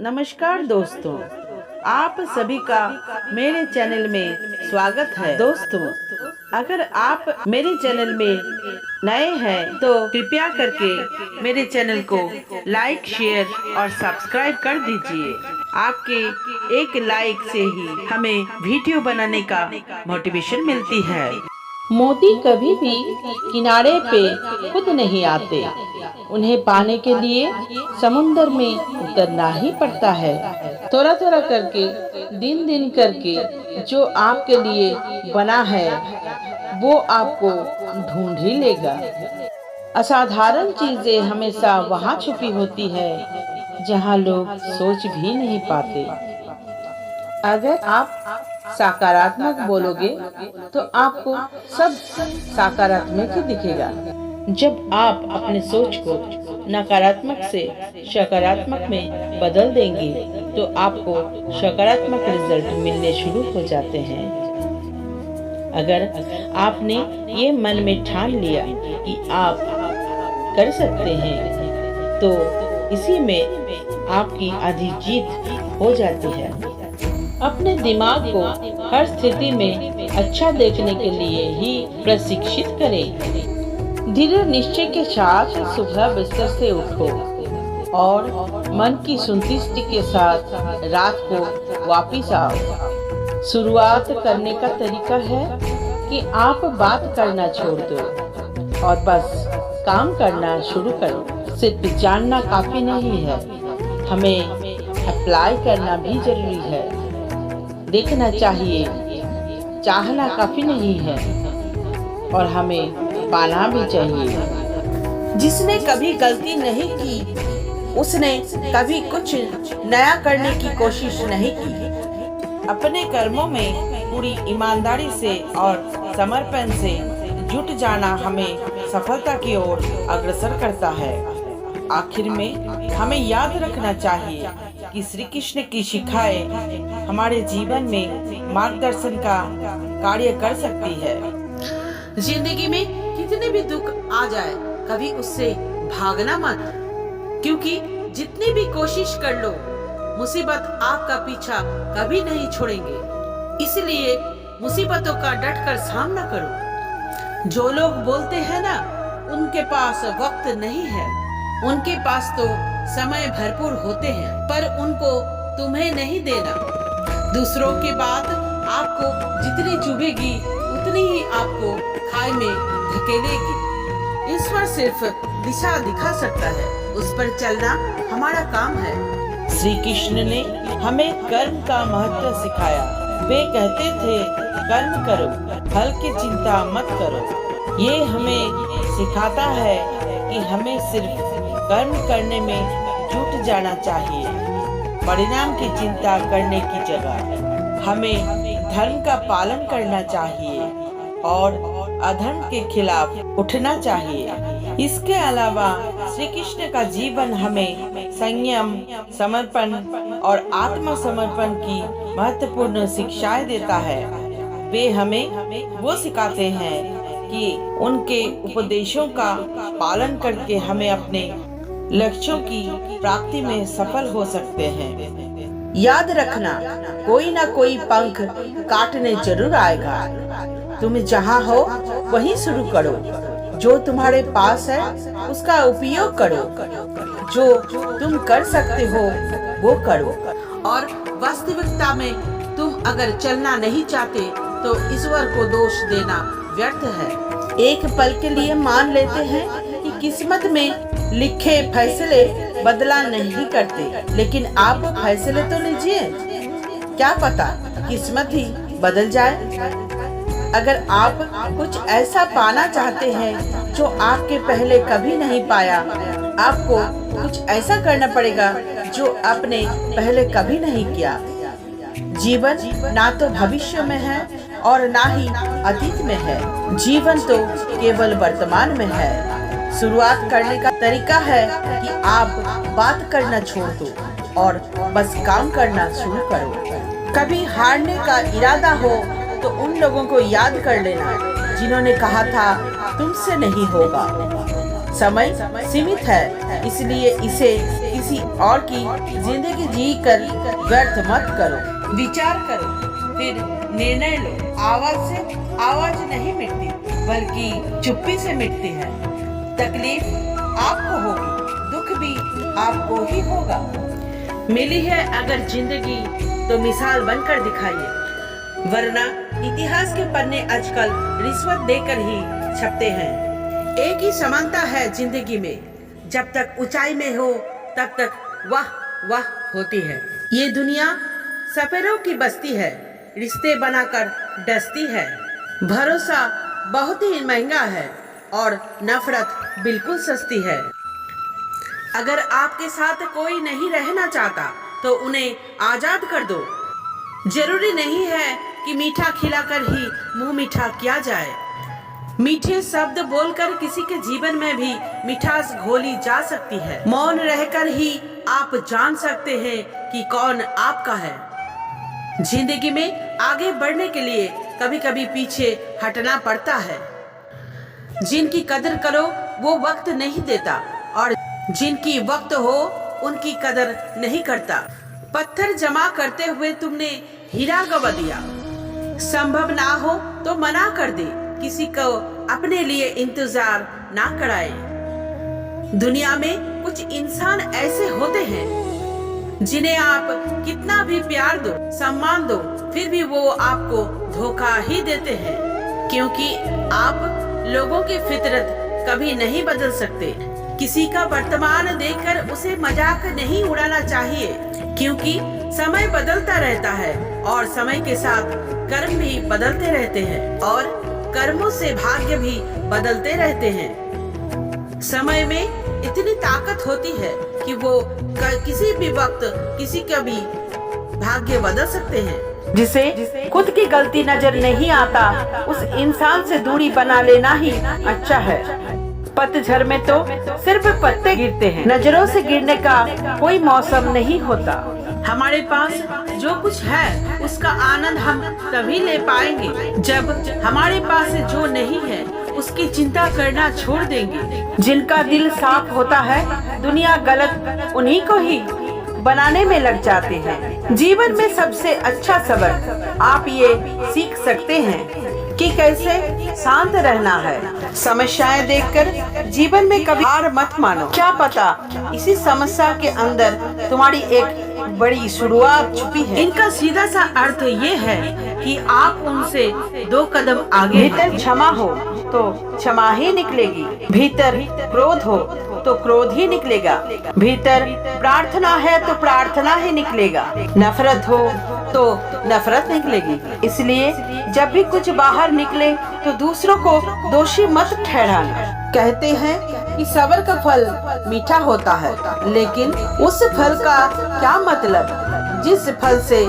नमस्कार दोस्तों, आप सभी का मेरे चैनल में स्वागत है। दोस्तों, अगर आप मेरे चैनल में नए हैं तो कृपया करके मेरे चैनल को लाइक, शेयर और सब्सक्राइब कर दीजिए। आपके एक लाइक से ही हमें वीडियो बनाने का मोटिवेशन मिलती है। मोती कभी भी किनारे पे खुद नहीं आते। उन्हें पाने के लिए समुंदर में उतरना ही पड़ता है। थोड़ा थोड़ा करके, दिन दिन करके जो आपके लिए बना है वो आपको ढूंढ ही लेगा। असाधारण चीजें हमेशा वहाँ छुपी होती है जहाँ लोग सोच भी नहीं पाते। अगर आप सकारात्मक बोलोगे तो आपको सब सकारात्मक ही दिखेगा। जब आप अपने सोच को नकारात्मक से सकारात्मक में बदल देंगे तो आपको सकारात्मक रिजल्ट मिलने शुरू हो जाते हैं। अगर आपने ये मन में ठान लिया कि आप कर सकते हैं तो इसी में आपकी आधी जीत हो जाती है। अपने दिमाग को हर स्थिति में अच्छा देखने के लिए ही प्रशिक्षित करें। दृढ़ निश्चय के साथ सुबह बिस्तर से उठो और मन की संतुष्टि के साथ रात को वापस आओ। शुरुआत करने का तरीका है कि आप बात करना छोड़ दो और बस काम करना शुरू करो। सिर्फ जानना काफी नहीं है, हमें अप्लाई करना भी जरूरी है। देखना चाहिए, चाहना काफी नहीं है और हमें पाना भी चाहिए। जिसने कभी गलती नहीं की उसने कभी कुछ नया करने की कोशिश नहीं की। अपने कर्मों में पूरी ईमानदारी से और समर्पण से जुट जाना हमें सफलता की ओर अग्रसर करता है। आखिर में हमें याद रखना चाहिए कि श्री कृष्ण की शिक्षाएं हमारे जीवन में मार्गदर्शन का कार्य कर सकती है। जिंदगी में कितने भी दुख आ जाए, कभी उससे भागना मत, क्योंकि जितनी भी कोशिश कर लो मुसीबत आपका पीछा कभी नहीं छोड़ेंगे। इसलिए मुसीबतों का डटकर सामना करो। जो लोग बोलते हैं ना उनके पास वक्त नहीं है, उनके पास तो समय भरपूर होते हैं, पर उनको तुम्हें नहीं देना। दूसरों की बात आपको जितनी चुभेगी उतनी ही आपको खाई में धकेलेगी। ईश्वर सिर्फ दिशा दिखा सकता है, उस पर चलना हमारा काम है। श्री कृष्ण ने हमें कर्म का महत्व सिखाया। वे कहते थे, कर्म करो, फल की चिंता मत करो। ये हमें सिखाता है कि हमें सिर्फ कर्म करने में जुट जाना चाहिए। परिणाम की चिंता करने की जगह हमें धर्म का पालन करना चाहिए और अधर्म के खिलाफ उठना चाहिए। इसके अलावा श्री कृष्ण का जीवन हमें संयम, समर्पण और आत्मसमर्पण की महत्वपूर्ण शिक्षाएं देता है। वे हमें वो सिखाते हैं कि उनके उपदेशों का पालन करके हमें अपने लक्ष्यों की प्राप्ति में सफल हो सकते हैं। याद रखना, कोई ना कोई पंख काटने जरूर आएगा। तुम जहाँ हो वहीं शुरू करो। जो तुम्हारे पास है उसका उपयोग करो। जो तुम कर सकते हो वो करो। और वास्तविकता में तुम अगर चलना नहीं चाहते तो ईश्वर को दोष देना व्यर्थ है। एक पल के लिए मान लेते हैं कि किस्मत में लिखे फैसले बदला नहीं करते, लेकिन आप फैसले तो लीजिए, क्या पता किस्मत ही बदल जाए। अगर आप कुछ ऐसा पाना चाहते हैं जो आपके पहले कभी नहीं पाया, आपको कुछ ऐसा करना पड़ेगा जो आपने पहले कभी नहीं किया। जीवन ना तो भविष्य में है और ना ही अतीत में है। जीवन तो केवल वर्तमान में है। शुरुआत करने का तरीका है कि आप बात करना छोड़ दो और बस काम करना शुरू करो। कभी हारने का इरादा हो तो उन लोगों को याद कर लेना जिन्होंने कहा था तुमसे नहीं होगा। समय सीमित है, इसलिए इसे किसी और की जिंदगी जी कर व्यर्थ मत करो। विचार करो, फिर निर्णय लो। आवाज से आवाज नहीं मिटती, बल्कि चुप्पी से मिटती है। तकलीफ आपको होगी, दुख भी आपको ही होगा। मिली है अगर जिंदगी तो मिसाल बनकर दिखाइए, वरना इतिहास के पन्ने आजकल रिश्वत देकर ही छपते हैं। एक ही समानता है जिंदगी में, जब तक ऊंचाई में हो तब तक वाह वाह होती है। ये दुनिया सफेरों की बस्ती है, रिश्ते बनाकर डसती है। भरोसा बहुत ही महंगा है और नफरत बिल्कुल सस्ती है। अगर आपके साथ कोई नहीं रहना चाहता तो उन्हें आजाद कर दो। जरूरी नहीं है कि मीठा खिलाकर ही मुंह मीठा किया जाए। मीठे शब्द बोलकर किसी के जीवन में भी मिठास घोली जा सकती है। मौन रहकर ही आप जान सकते हैं कि कौन आपका है। जिंदगी में आगे बढ़ने के लिए कभी कभी पीछे हटना पड़ता है। जिनकी कदर करो वो वक्त नहीं देता, और जिनकी वक्त हो उनकी कदर नहीं करता। पत्थर जमा करते हुए तुमने हीरा गवा दिया। संभव ना हो तो मना कर दे, किसी को अपने लिए इंतजार ना कराए। दुनिया में कुछ इंसान ऐसे होते हैं जिन्हें आप कितना भी प्यार दो, सम्मान दो, फिर भी वो आपको धोखा ही देते हैं। क्योंकि आप लोगों की फितरत कभी नहीं बदल सकते। किसी का वर्तमान देखकर उसे मजाक नहीं उड़ाना चाहिए, क्योंकि समय बदलता रहता है और समय के साथ कर्म भी बदलते रहते हैं और कर्मों से भाग्य भी बदलते रहते हैं। समय में इतनी ताकत होती है कि वो किसी भी वक्त किसी का भी भाग्य बदल सकते हैं। जिसे खुद की गलती नजर नहीं आता, उस इंसान से दूरी बना लेना ही अच्छा है। पतझड़ में तो सिर्फ पत्ते गिरते हैं, नजरों से गिरने का कोई मौसम नहीं होता। हमारे पास जो कुछ है उसका आनंद हम तभी ले पाएंगे जब हमारे पास जो नहीं है उसकी चिंता करना छोड़ देंगे। जिनका दिल साफ होता है, दुनिया गलत उन्हीं को ही बनाने में लग जाते हैं। जीवन में सबसे अच्छा सबक आप ये सीख सकते हैं कि कैसे शांत रहना है। समस्याएं देखकर जीवन में कभी हार मत मानो। क्या पता इसी समस्या के अंदर तुम्हारी एक बड़ी शुरुआत छुपी है। इनका सीधा सा अर्थ ये है कि आप उनसे 2 कदम आगे। भीतर क्षमा हो तो क्षमा ही निकलेगी, भीतर क्रोध हो तो क्रोध ही निकलेगा, भीतर प्रार्थना है तो प्रार्थना ही निकलेगा, नफरत हो तो नफरत निकलेगी। इसलिए जब भी कुछ बाहर निकले तो दूसरों को दोषी मत ठहराना। कहते हैं कि सब्र का फल मीठा होता है, लेकिन उस फल का क्या मतलब जिस फल से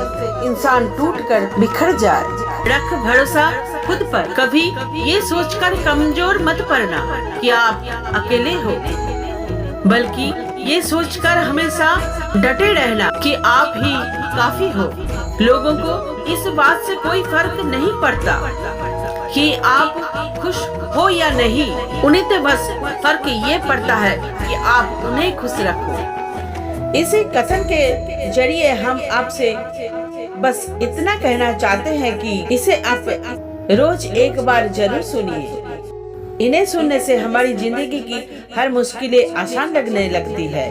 इंसान टूटकर बिखर जाए। रख भरोसा खुद पर। कभी ये सोचकर कमजोर मत पड़ना कि आप अकेले हो, बल्कि ये सोचकर हमेशा डटे रहना कि आप ही काफी हो। लोगों को इस बात से कोई फर्क नहीं पड़ता कि आप खुश हो या नहीं, उन्हें तो बस फर्क ये पड़ता है कि आप उन्हें खुश रखो। इसी कथन के जरिए हम आपसे बस इतना कहना चाहते हैं कि इसे आप रोज एक बार जरूर सुनिए। इन्हें सुनने से हमारी जिंदगी की हर मुश्किलें आसान लगने लगती है